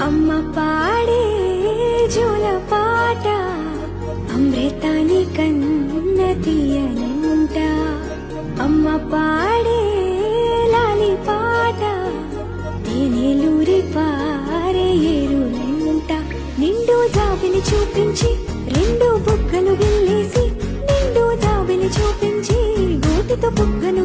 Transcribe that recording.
అమ్మ పాడే జోల పాట అమృతాని కన్న తీయనంట. అమ్మ పాడే లాలి పాట తేనెలూరి పారే ఏరులంట. నిండు జాబిని చూపించి రెండు బుగ్గలు గిల్లేసి, నిండు జాబిని చూపించి గోటితో బుగ్గను